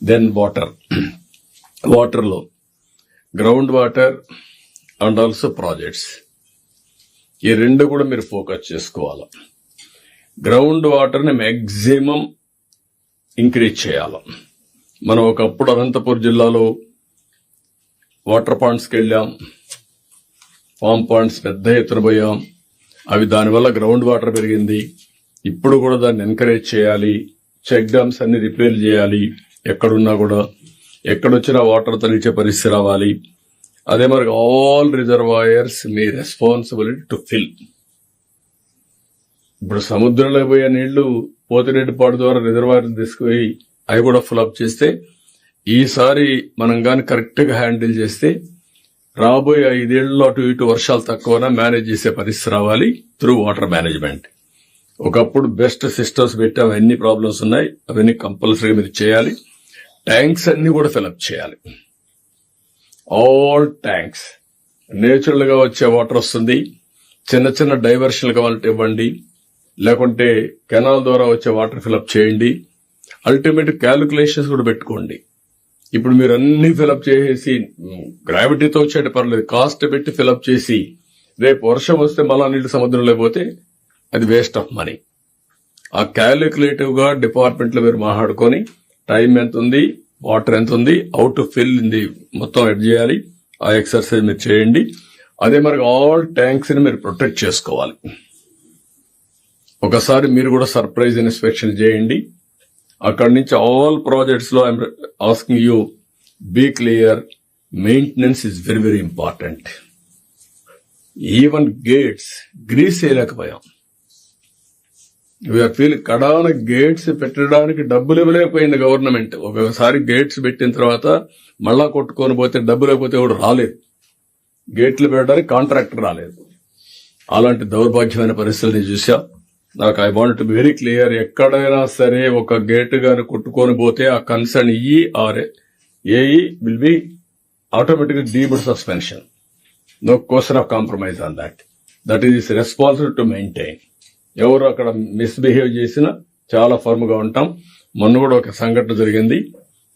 Then వాటర్లో ground water and also projects, ఈ రెండు కూడా మీరు ఫోకస్ చేసుకోవాలి. గ్రౌండ్ వాటర్ని మ్యాక్సిమం ఇంక్రీజ్ చేయాలి. మనం ఒకప్పుడు అనంతపురం జిల్లాలో వాటర్ పాయింట్స్కి వెళ్ళాం, ఫామ్ పాయింట్స్ పెద్ద ఎత్తున పోయాం. అవి దానివల్ల గ్రౌండ్ వాటర్ పెరిగింది. ఇప్పుడు కూడా దాన్ని ఎంకరేజ్ చేయాలి. చెక్ డ్యామ్స్ అన్ని రిపేర్ చేయాలి. ఎక్కడున్నా కూడా ఎక్కడొచ్చినా వాటర్ తలిచే పరిస్థితి రావాలి. అదే మరి all reservoirs me responsibility to fill. ఇప్పుడు సముద్రంలో పోయే నీళ్లు పోతిరెడ్డిపాడు ద్వారా రిజర్వాయర్ తీసుకుపోయి అవి కూడా ఫుల్అప్ చేస్తే, ఈసారి మనం గాని కరెక్ట్ గా హ్యాండిల్ చేస్తే రాబోయే 5 ఏళ్లలో అటు ఇటు వర్షాలు తక్కువనా మేనేజ్ చేసే పరిస్థితి రావాలి త్రూ వాటర్ మేనేజ్మెంట్. ఒకప్పుడు బెస్ట్ సిస్టమ్స్ పెట్టాం, ఎన్ని ప్రాబ్లమ్స్ ఉన్నాయి అవన్నీ కంపల్సరీగా మీరు చేయాలి. ట్యాంక్స్ అన్ని కూడా ఫిల్అప్ చేయాలి. ఆల్ ట్యాంక్స్ నేచురల్ గా వచ్చే వాటర్ వస్తుంది. చిన్న చిన్న డైవర్షన్ కావాలంటే ఇవ్వండి, లేకుంటే కెనాల్ ద్వారా వచ్చే వాటర్ ఫిల్అప్ చేయండి. అల్టిమేట్ క్యాలిక్యులేషన్స్ కూడా పెట్టుకోండి. ఇప్పుడు మీరు అన్ని ఫిల్అప్ చేసేసి గ్రావిటీతో వచ్చేట పర్లేదు, కాస్ట్ పెట్టి ఫిల్అప్ చేసి రేపు వర్షం వస్తే మళ్ళా నీళ్లు సముద్రంలో పోతే అది వేస్ట్ ఆఫ్ మనీ. ఆ క్యాలిక్యులేటివ్ గా డిపార్ట్మెంట్ లో మీరు మాట్లాడుకొని టైం ఎంత ఉంది, వాటర్ ఎంత ఉంది, హౌ టు ఫిల్ ఇది మొత్తం ఎడ్ చేయాలి. ఆ ఎక్సర్సైజ్ మీరు చేయండి. అదే మరి ఆల్ ట్యాంక్స్ ని మీరు ప్రొటెక్ట్ చేసుకోవాలి. ఒకసారి మీరు కూడా సర్ప్రైజ్ ఇన్స్పెక్షన్ చేయండి. అక్కడి నుంచి ఆల్ ప్రాజెక్ట్స్ లో I'm asking you, be clear, maintenance is very very important. Even gates grease చేయలేకపోయాం. వీఆర్ ఫీల్ కడాన గేట్స్ పెట్టడానికి డబ్బులు ఇవ్వలేకపోయింది గవర్నమెంట్. ఒకసారి గేట్స్ పెట్టిన తర్వాత మళ్ళా కొట్టుకొని పోతే డబ్బులు లేకపోతే ఎవడు రాలేదు. గేట్లు పెట్టడానికి కాంట్రాక్టర్ రాలేదు. అలాంటి దౌర్భాగ్యమైన పరిస్థితుల్ని చూసా. నాకు I want to be very clear, ఎక్కడైనా సరే ఒక గేట్ గాని కొట్టుకొని పోతే ఆ కన్సర్న్ ఏఈ విల్ బి ఆటోమేటిక్గా deemed suspension. No question of compromise on that. That is responsible to maintain. ఎవరు అక్కడ మిస్బిహేవ్ చేసినా చాలా ఫర్మ్ గా ఉంటాం. మొన్న కూడా ఒక సంఘటన జరిగింది.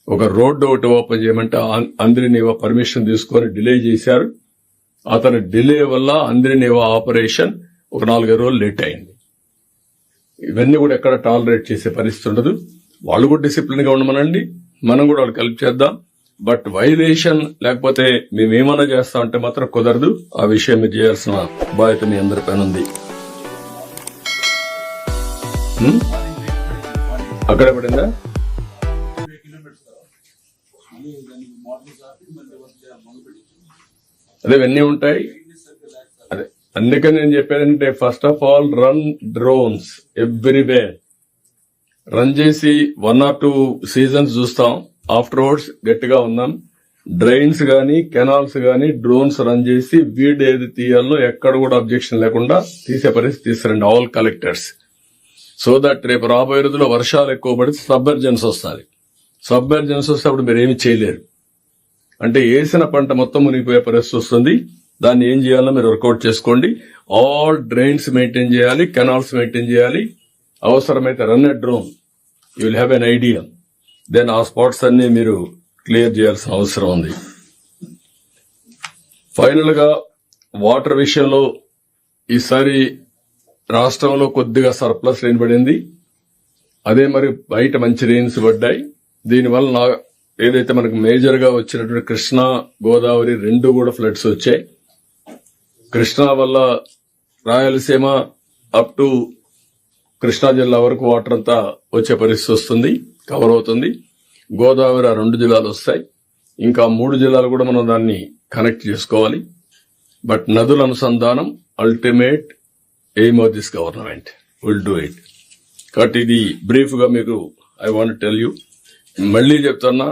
ఒక రోడ్డు ఒకటి ఓపెన్ చేయమంటే అంద్రినీవా పర్మిషన్ తీసుకొని డిలే చేశారు. అతని డిలే వల్ల అంద్రినీవా ఆపరేషన్ ఒక 4-5 రోజులు లేట్ అయింది. ఇవన్నీ కూడా ఎక్కడ టాలరేట్ చేసే పరిస్థితి ఉండదు. వాళ్ళు కూడా డిసిప్లిన్ గా ఉండమనండి, మనం కూడా వాళ్ళకి హెల్ప్ చేద్దాం. బట్ వైలేషన్ లేకపోతే మేమేమన్నా చేస్తాం అంటే మాత్రం కుదరదు. ఆ విషయం మీరు చేయాల్సిన బాధ్యత మీ అందరిపైన ఉంది. అక్కడే పడిందా? అదే ఇవన్నీ ఉంటాయి. అదే అందుకని నేను చెప్పానంటే first of all run drones everywhere. Run చేసి 1 or 2 సీజన్స్ చూస్తాం. ఆఫ్టర్వర్డ్స్ గట్టిగా ఉన్నాం. డ్రైన్స్ గానీ కెనాల్స్ గానీ డ్రోన్స్ రన్ చేసి వీడ్ ఏది తీయాలో ఎక్కడ కూడా అబ్జెక్షన్ లేకుండా తీసే పరిస్థితి తీసుకురండి ఆల్ కలెక్టర్స్. సో దట్ రేపు రాబోయే రోజుల్లో వర్షాలు ఎక్కువ పడితే సబ్మెర్జెన్స్ వస్తుంది. సబ్మెర్జెన్స్ వస్తే అప్పుడు మీరు ఏమి చేయలేరు. అంటే వేసిన పంట మొత్తం మునిగిపోయే పరిస్థితి వస్తుంది. దాన్ని ఏం చేయాలో మీరు వర్కౌట్ చేసుకోండి. ఆల్ డ్రైన్స్ మెయింటైన్ చేయాలి, కెనాల్స్ మెయింటైన్ చేయాలి. అవసరమైతే run a drone, you will have an idea. Then ఆ స్పాట్స్ అన్ని మీరు క్లియర్ చేయాల్సిన అవసరం ఉంది. ఫైనల్ గా వాటర్ విషయంలో ఈసారి రాష్ట్రంలో కొద్దిగా సర్ప్లస్ రెయిన్ పడింది. అదే మరి బయట మంచి రెయిన్స్ పడ్డాయి. దీనివల్ల ఏదైతే మనకు మేజర్ గా వచ్చినటువంటి కృష్ణా గోదావరి 2 కూడా ఫ్లడ్స్ వచ్చాయి. కృష్ణా వల్ల రాయలసీమ అప్ టు కృష్ణా జిల్లా వరకు వాటర్ అంతా వచ్చే పరిస్థితి వస్తుంది, కవర్ అవుతుంది. గోదావరి 2 జిల్లాలు వస్తాయి. ఇంకా 3 జిల్లాలు కూడా మనం దాన్ని కనెక్ట్ చేసుకోవాలి. బట్ నదుల అనుసంధానం ultimate aim of this government, will do it. కాబట్టి ఇది బ్రీఫ్ గా మీకు ఐ వాంట్ టెల్ యూ. మళ్లీ చెప్తున్నా,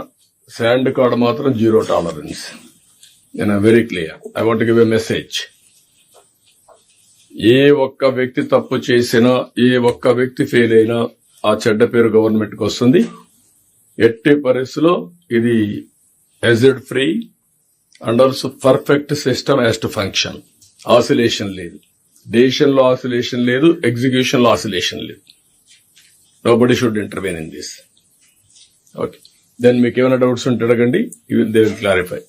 శాండ్ కాడ మాత్రం 0 టాలరెన్స్. నేను very clear. I want give a message. ఏ ఒక్క వ్యక్తి తప్పు చేసినా, ఏ ఒక్క వ్యక్తి ఫెయిల్ అయినా ఆ చెడ్డ పేరు గవర్నమెంట్ కి వస్తుంది. ఎట్టి పరిస్థితిలో ఇది hazard free and also perfect system has to function. Oscillation లేదు, డెసిషన్ లో ఆసిలేషన్ లేదు, ఎగ్జిక్యూషన్ లో ఆసిలేషన్ లేదు. Nobody should intervene in this. Okay. Then మీకు ఏమైనా డౌట్స్ ఉంటే అడగండి, దే విల్ క్లారిఫై.